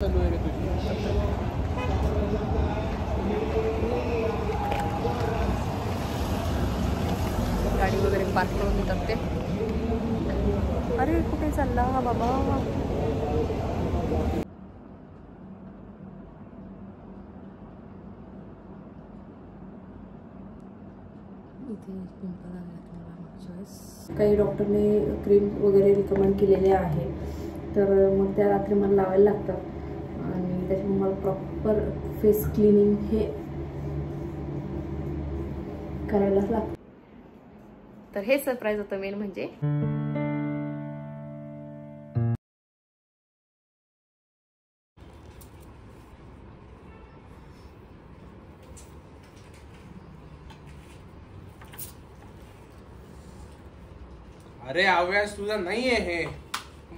गाडी वगैरे पार्क करून देतात ते. अरे कुठे चालला हा बाबा. काही डॉक्टरने क्रीम वगैरे रिकमेंड केलेले आहे, तर मग त्या रात्री मला लावायला लागतात आणि त्याच्यामुळे मला प्रॉपर फेस क्लिनिंग हे करायलाच लागतं. तर हे सरप्राईज होतं मेन म्हणजे. अरे आव्यास तुझा नाहीये हे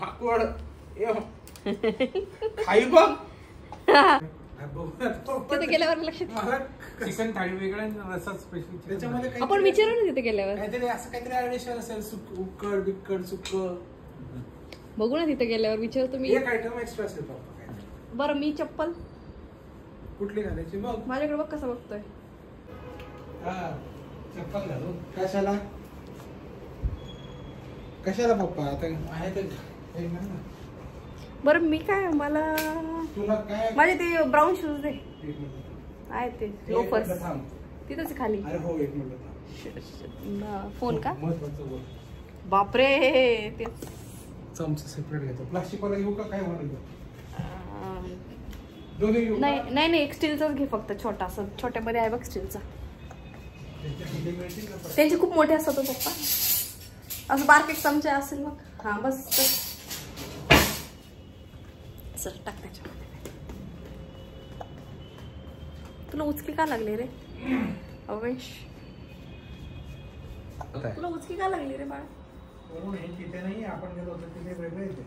माकड खाई बघ. तिथे गेल्यावर लक्षात मला चिकन थाळी वेगळं रसा स्पेशल त्याच्यामध्ये आपण विचारू ना तिथे गेल्यावर काहीतरी असं काहीतरी ऍडिशन असेल. उकड बिकड सुक बघू ना तिथे गेल्यावर विचारतो मी. एक आयटम एक्स्ट्रा असेल पप्पा. बरं मी चप्पल कुठली घालायची बघ. माझ्याकडे बघ कसं बघतोय. हा चप्पल घालू कशाला कशाला पप्पा आता आहे तर. बरं मी काय मला तुला काय माझे ते ब्राऊन शूज दे आहे ते लोफर्स तिथंच खाली. अरे हो एक मिनिट. फोन का महत्वाचं बोल. बापरे ते चमचा सेपरेट घेतो. प्लास्टिक वाला घेऊ का काय म्हणतो दोन्ही घेऊ. नाही नाही नाही एक स्टीलचाच घे फक्त छोटा. असं छोट्यामध्ये आहे बघ स्टीलचा. त्यांचे खूप मोठे असतात पप्पा. असं बारक एक चमचा असेल मग. हा बस चल टाक त्याच्यामध्ये. तुला उचकी का लागली रे अवेश. तुला उचकी का लागली रे बाळा. तिथे नाही आपण गेलो होतो तिथे वेगळं येते.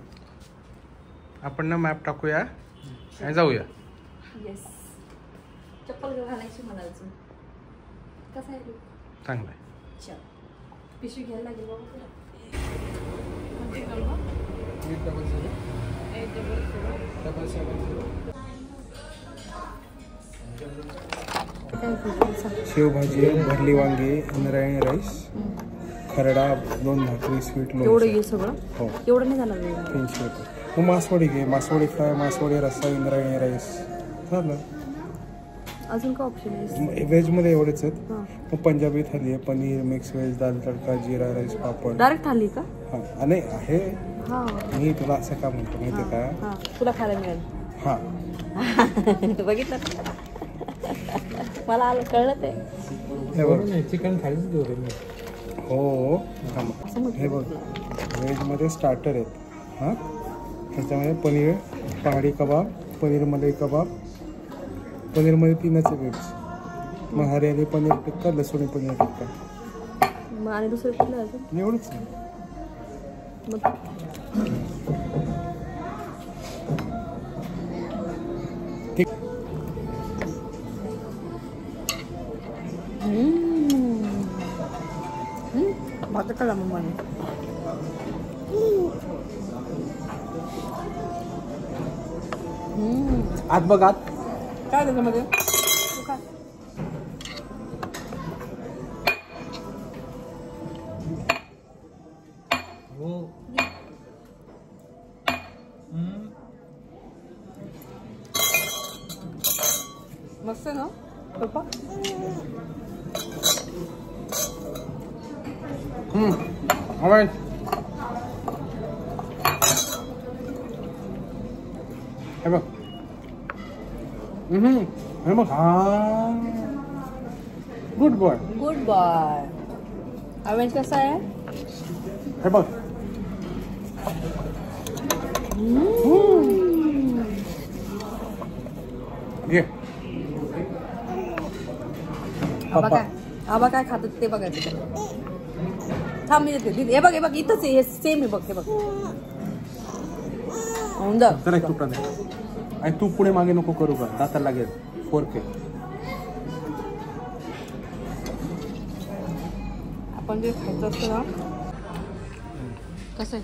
आपण ना मॅप टाकूया आणि जाऊया. येस चप्पल घालायची मला अजून. कसं आहे चांगलं आहे. चल पिशवी घ्यायला लागेल बाबा. शेवभाजी, भरली वांगी, इंद्रायणी राईस, खरडा, 2 भाकरी, स्वीट लोणचं. एवढं घे सगळं. हो एवढं नाही झालं. 300 रुपये. मग मासवडी घे. मासवडी फ्राय, मासवडी रस्सा, इंद्रायणी राईस झालं. अजून का ऑप्शन आहे. व्हेजमध्ये एवढेच आहेत. मग पंजाबी थाली आहे. पनीर, मिक्स व्हेज, दाल तडका, जिरा राईस, पापड. डायरेक्ट थाली का. हां नाही आहे. हां मी तुला असं का म्हणतो माहिती आहे का. हां तुला खायला मिळेल. हां बघितलं मला आलं कळलं ते. हे बघ चिकन थालीच घेऊ रे मी. हो हे बघ व्हेजमध्ये स्टार्टर आहेत. हां ह्याच्यामध्ये पनीर, पहाडी कबाब, पनीर मलाई कबाब, पनीरमध्ये 3च वेज, मग हरियाली पनीर टिक्का, लसूणी पनीर टिक्का. मग आणि दुसरं कुठलं अजून. एवढंच मग भात कळला मग मला. आत बघ आत काय त्याच्यामध्ये. मस्त ना पप्पा. alright. हे बघ. हे बघ. Good boy. Good boy. Avesh कसा आहे. हे बघ. घे. आबा काय खातात ते बघायचं. थांब मी देते. हे बघ हे बघ इथंच हे सेम. हे बघ हे बघ. तर एक तुकडा दे. आणि तू पुढे मागे नको करू का. दाताला लागेल. 4K. आपण जे खायचं असतं ना कसं आहे.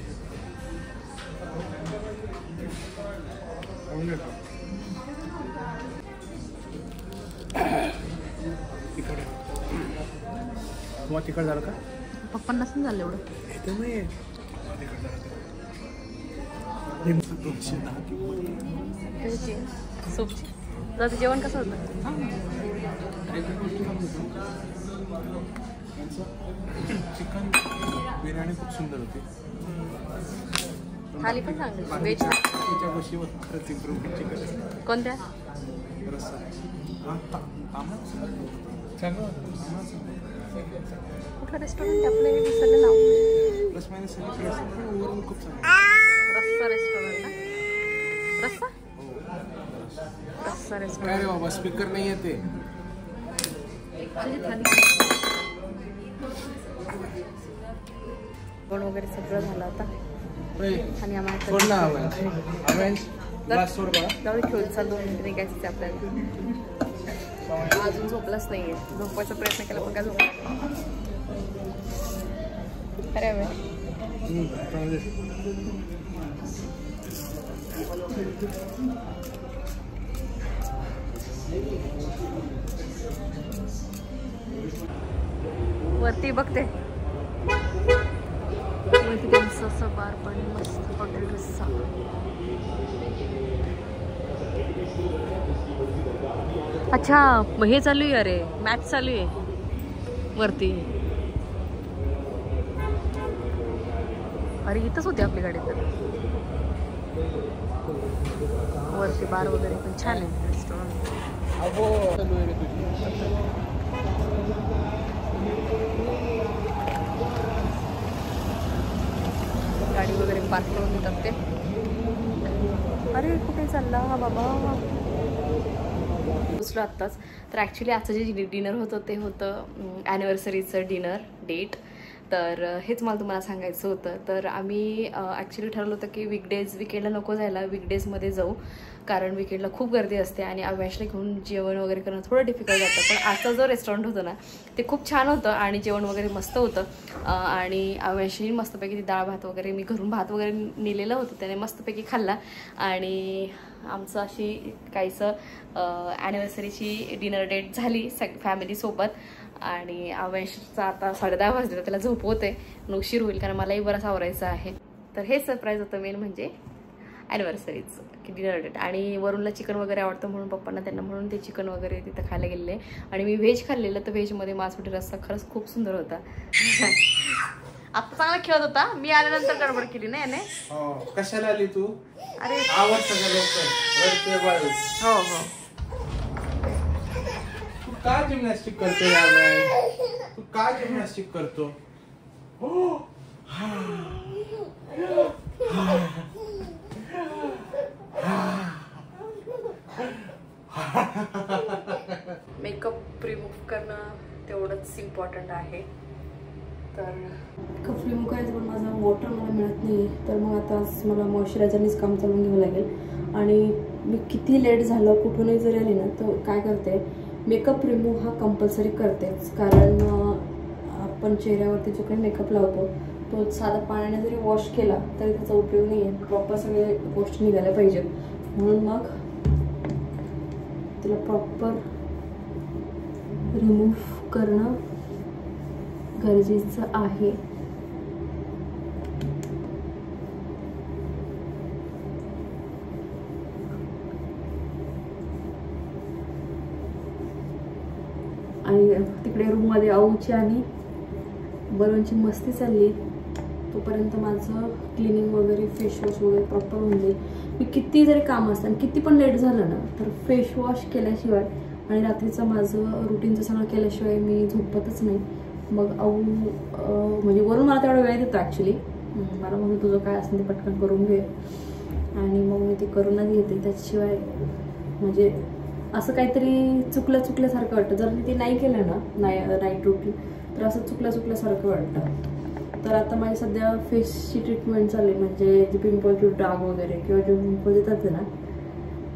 तिखट झालं का? पप्पांना नसून झालं एवढं. सूपची जाते. जेवण कसं होतं? चिकन बिर्याणी खूप सुंदर होती. थाली पण चांगली व्हेज. त्याच्या गोष्टीवर खरंच इम्प्रूव्हमेंट चिकन. कोणत्या? रस्सा कुठलं रेस्टॉरंट आपलं हे विसरलं नाव. प्लस मायनस ओव्हरऑल खूप चांगलं. रस्सा रेस्टॉरंट ना? रस्सा रस्सा रेस्टॉरंट. काय रे बाबा, स्पीकर नाही येते. पण वगैरे सगळं झालं आता. आणि आम्हाला खेळ चालू निघायचं आपल्याला. अजून झोपलाच नाहीये. झोपवायचा प्रयत्न केला पण काय झोपला. अरे वरती बघते. वरती त्यांचं असं बार पण मस्त पगडी रस्सा. अच्छा मग हे चालू आहे. अरे मॅच चालू आहे वरती. अरे इथंच होती आपली गाडी. तर वरती बार वगैरे पण छान आहे. रेस्टॉरंट गाडी वगैरे पार्क करून देतात ते. अरे कुठे चालला हा बाबा. पोचलो आत्ताच. तर ॲक्च्युली आजचं जे डिनर होतं ते होतं ॲनिव्हर्सरीचं डिनर डेट. तर हेच मला तुम्हाला सांगायचं होतं. तर आम्ही ॲक्च्युली ठरवलं होतं की विकेंडला नको जायला, विकडेजमध्ये जाऊ. कारण विकेंडला खूप गर्दी असते आणि अव्याशला घेऊन जेवण वगैरे करणं थोडं डिफिकल्ट जातं. पण आजचा जो रेस्टॉरंट होतं ना ते खूप छान होतं आणि जेवण वगैरे मस्त होतं. आणि अव्याशनी मस्तपैकी डाळ भात वगैरे, मी घरून भात वगैरे नेलेलं होतं, त्याने मस्तपैकी खाल्ला. आणि आमचं अशी काहीसं ॲनिव्हर्सरीची डिनर डेट झाली फॅमिलीसोबत. आणि अव्याशचा आता 10:30 वाजले, त्याला झोपवते. उशीर होईल कारण मलाही बरंच आवरायचं आहे. तर हे सरप्राईज होतं मेन म्हणजे ॲनिव्हर्सरीचं की डिनर डेट. आणि वरूनला चिकन वगैरे आवडतं म्हणून पप्पांना त्यांना म्हणून ते चिकन वगैरे तिथं खायला गेलेले. आणि मी व्हेज खाल्लेलं. तर व्हेजमध्ये मासवडी रस्सा खरंच खूप सुंदर होता. आता चांगला खेळत होता. मी आल्यानंतर गडबड केली ना याने. कशाला आली तू? अरे आवडतं का लवकर? हो हो. तू का जिम्नॅस्टिक करतो यार? तू का जिम्नॅस्टिक करतो? मेकअप रिमूव्ह करणं तेवढंच इम्पॉर्टंट आहे. तर मेकअप रिमूव्ह करायचं पण माझा वॉटर मला मिळत नाही. तर मग आता मला मॉइश्चरायझरनीच काम चालवून घ्यावं लागेल. आणि मी किती लेट झालं कुठूनही जरी आली ना तर काय करते, मेकअप रिमूव्ह हा कंपल्सरी करतेच. कारण आपण चेहऱ्यावरती जो काही मेकअप लावतो तो साधा पाण्याने जरी वॉश केला तरी त्याचा उपयोग नाही आहे. प्रॉपर सगळे गोष्टी निघायला पाहिजेत. म्हणून मग तिला प्रॉपर रिमूव्ह करणं गरजेचं आहे. आणि तिकडे रूममध्ये आऊची आणि बरोंची मस्ती चालली. तोपर्यंत माझं क्लिनिंग वगैरे फेसवॉश वगैरे प्रॉपर होऊन जाईल. मी किती जरी काम असतं आणि किती पण लेट झालं ना तर फेसवॉश केल्याशिवाय आणि रात्रीचं माझं रुटीनचं सगळं केल्याशिवाय मी झोपतच नाही. मग आऊ म्हणजे वरून मला तेवढा वेळ देतो ॲक्च्युली. मला म्हणून तुझं काय असेल ते पटकन करून घे आणि मग मी ते करूनच घेते. त्याच्याशिवाय म्हणजे असं काहीतरी चुकल्यासारखं वाटतं. जर मी ते नाही केलं ना नाईट रुटीन तर असं चुकल्यासारखं वाटतं. तर आता माझी सध्या फेसची ट्रीटमेंट चालू आहे. म्हणजे जे पिंपलचे डाग वगैरे किंवा जे पिंपल येतात ना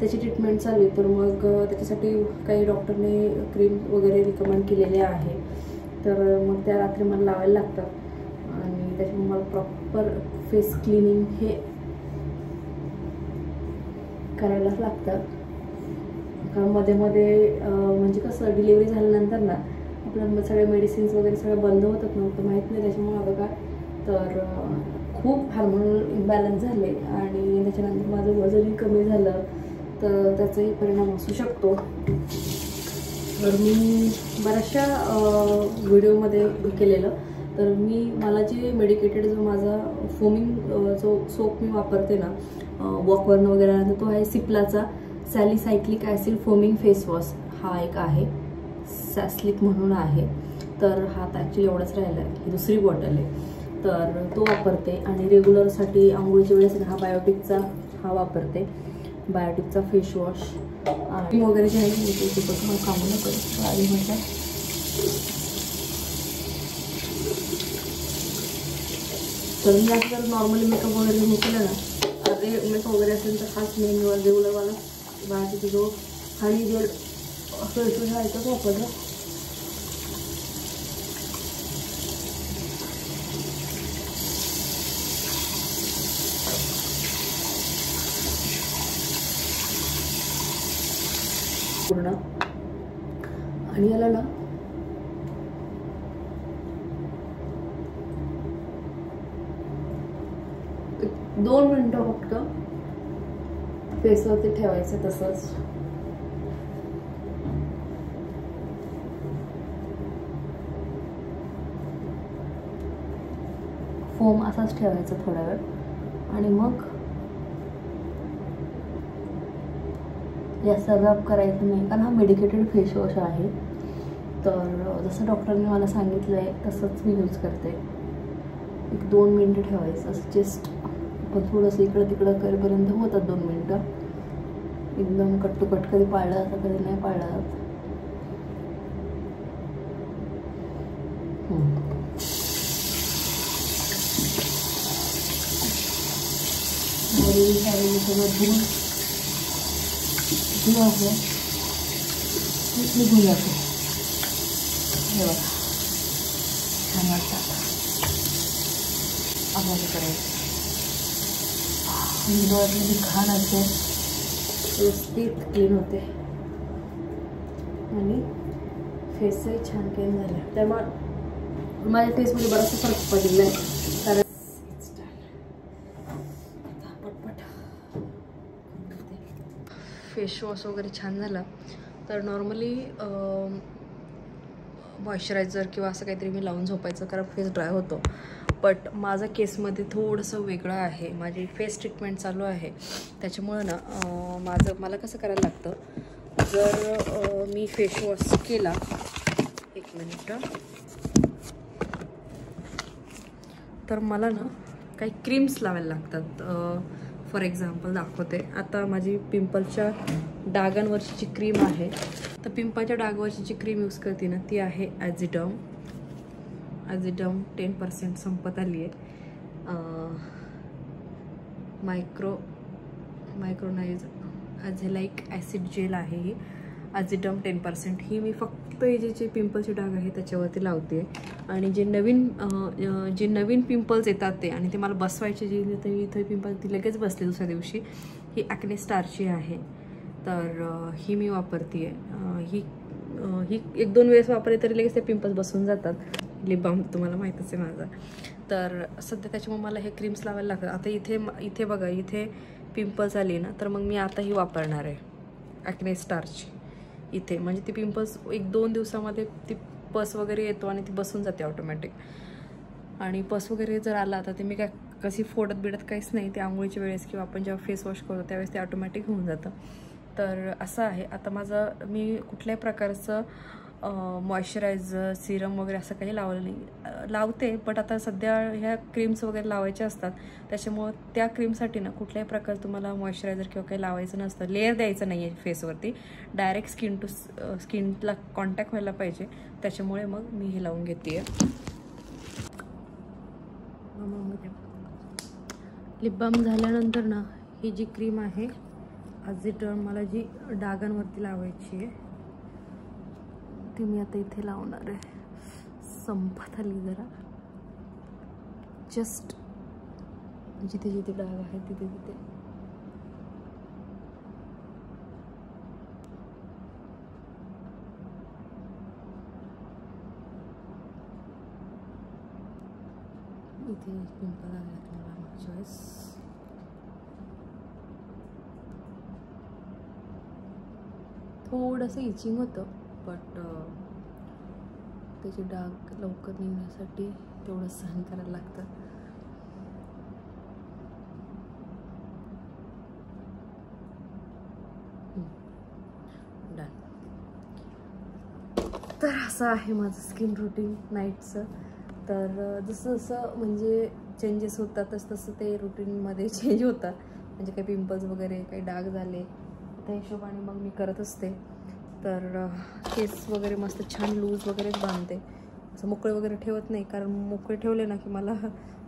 त्याची ट्रीटमेंट चालू आहे. तर मग त्याच्यासाठी काही डॉक्टरने क्रीम वगैरे रिकमेंड केलेले आहे. तर मग त्या रात्री मला लावायला लागतात आणि त्याच्यामुळे मला प्रॉपर फेस क्लिनिंग हे करायलाच लागतं, कारण मध्ये मध्ये म्हणजे कसं डिलिव्हरी झाल्यानंतर ना आपल्या सगळे मेडिसिन्स वगैरे सगळं बंद होतात नव्हतं, माहीत नाही त्याच्यामुळे बघा. तर खूप हार्मोनल इम्बॅलन्स झाले आणि त्याच्यानंतर माझं वजनही कमी झालं, तर त्याचाही परिणाम असू शकतो. तर मी बऱ्याचशा व्हिडिओमध्ये केलेलं, तर मला जे मेडिकेटेड जो माझा फोमिंग जो सोप मी वापरते ना वॉकवरनं वगैरे आला, तो आहे सिप्लाचा सॅलिसायक्लिक ॲसिड फोमिंग फेस वॉश. हा एक आहे, सॅस्लिक म्हणून आहे. तर हा तर ॲक्च्युली एवढंच राहिलं आहे, ही दुसरी बॉटल आहे. तर तो वापरते आणि रेग्युलरसाठी आंघोळीच्या वेळेस हा बायोटिकचा हा वापरते, बायोटिकचा फेस वॉश. आणि वगैरे जे आहे ते पण कामं न करत आधी म्हटलं. तर मी आता जर नॉर्मली मेकअप वगैरे रिमूव्ह केलं ना, मेकअप वगैरे असेल तर हाच मेन रेग्युलरवाला बायोटिक जो आणि जेल फेस वॉश आहे तो वापरला. पूर्ण आणि याला ना एक 2 मिनिटं फक्त फेसवरती ठेवायचं तसंच. फोम असाच ठेवायचा थोडा वेळ आणि मग जास्त रब करायचं नाही, कारण हा मेडिकेटेड फेस वॉश आहे. तर जसं डॉक्टरने मला सांगितलं आहे तसंच मी यूज करते. एक 2 मिनटं ठेवायचं असं जस्ट, पण थोडंसं इकडं तिकडं करेपर्यंत होतात 2 मिनटं. एकदम कट टू कट कधी पाळलं जातं कधी नाही पाळलं जात. सगळं धुवून आपलं निघून जातो. हे बघा छान वाटतं. आम्हाला करायचं डोळ्यातली जी घाण असते व्यवस्थित क्लीन होते आणि फेसही छान क्लीन झालं. त्यामुळे माझ्या फेसमध्ये बराचसा फरक पडलेला आहे. कारण फेस वॉश वगैरे छान झाला. तर नॉर्मली मॉइश्चरायझर किंवा असं काहीतरी मी लावून झोपायचं, कारण फेस ड्राय होतो. बट माझं केसमध्ये थोडंसं वेगळं आहे, माझी फेस ट्रीटमेंट चालू आहे. त्याच्यामुळं ना मला कसं करायला लागतं, जर मी फेस वॉश केला, एक मिनिट, तर मला ना काही क्रीम्स लावायला लागतात. फॉर एक्झाम्पल दाखवते. आता माझी पिंपलच्या डागांवरची जी क्रीम आहे, तर पिंपलच्या डागावरची जी क्रीम यूज करते ना ती आहे ॲझिडम 10% संपत आली आहे. मायक्रोनाइज ॲझेलाइक ॲसिड जेल आहे ही, ॲझिडम 10%. ही मी फक्त हे जे पिंपलचे डाग आहे त्याच्यावरती लावते. आणि जे नवीन पिंपल्स येतात ते, आणि ते मला बसवायचे जे इथे पिंपल ती लगेच बसले दुसऱ्या दिवशी, ही ॲक्ने स्टारची आहे. तर ही मी वापरते आहे. ही 1-2 वेळेस वापरले तरी लगेच ते पिंपल्स बसून जातात. लिप बाम तुम्हाला माहीतच आहे माझा. तर सध्या त्याच्यामुळे मला हे क्रीम्स लावायला लागतात. आता इथे बघा, इथे पिंपल्स आली ना, तर मग मी आता ही वापरणार आहे ॲक्ने स्टारची इथे. म्हणजे ती पिंपल्स 1-2 दिवसामध्ये ती पस वगैरे येतो आणि ती बसून जाते ऑटोमॅटिक. आणि पस वगैरे जर आला तर ते मी काय कशी फोडत बिडत काहीच नाही, ते आंघोळीच्या वेळेस किंवा आपण जेव्हा फेस वॉश करतो त्यावेळेस ते ऑटोमॅटिक होऊन जातं. तर असं आहे. आता मी कुठल्याही प्रकारचं मॉइश्चरायझर सिरम वगैरे असं काही लावलं नाही. लावते, बट आता सध्या ह्या क्रीम्स वगैरे लावायच्या असतात, त्याच्यामुळं त्या क्रीमसाठी ना कुठल्याही प्रकार तुम्हाला मॉइश्चरायझर किंवा काही लावायचं नसतं. लेअर द्यायचं नाही आहे फेसवरती, डायरेक्ट स्किनला कॉन्टॅक्ट व्हायला पाहिजे. त्याच्यामुळे मग मी हे लावून घेते आहे. लिप बाम झाल्यानंतर ना ही जी क्रीम आहे ॲझिडम, मला जी डागांवरती लावायची आहे ती मी आता इथे लावणार आहे. संपत आली जरा, जस्ट जिथे जिथे डाग आहे तिथे तिथे. इथे पिंपल लागला मला मागच्या वेळेस. थोडंसं इचिंग होतं, बट त्याचे डाग लवकर निघण्यासाठी तेवढं सहन करायला लागतं. डन. तर असं आहे माझं स्किन रुटीन नाईटचं. तर जसं जसं म्हणजे चेंजेस होतात तसं तसं ते रुटीनमध्ये चेंज होतात. म्हणजे काही पिंपल्स वगैरे काही डाग झाले त्या हिशोबाने मग मी करत असते. तर केस वगैरे मस्त छान लूज वगैरेच बांधते, असं मोकळे वगैरे ठेवत नाही. कारण मोकळे ठेवले ना की मला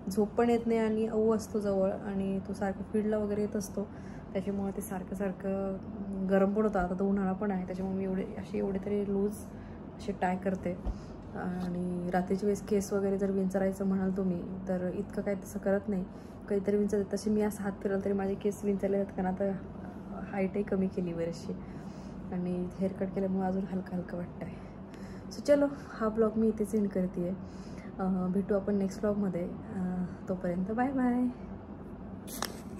झोप पण येत नाही आणि अऊ असतो जवळ आणि तो सारखं फील्डला वगैरे येत असतो. त्याच्यामुळे ते सारखं सारखं गरम पण होतं. आता तर उन्हाळा पण आहे, त्याच्यामुळे मी एवढे तरी लूज असे टाय करते. आणि रात्रीच्या वेळेस केस वगैरे जर विंचरायचं म्हणाल तुम्ही तर इतकं काय तसं करत नाही. काहीतरी विंचरते तसे मी असं हात फिरवलं तरी माझे केस विंचरले जातात. कारण आता हाईटही कमी केली बरीचशी आणि हेअरकट केल्यामुळे अजून हलकं हलकं वाटतं आहे. सो चलो, हा ब्लॉग मी इथेच एंड करते आहे. भेटू आपण नेक्स्ट ब्लॉगमध्ये. तोपर्यंत बाय बाय.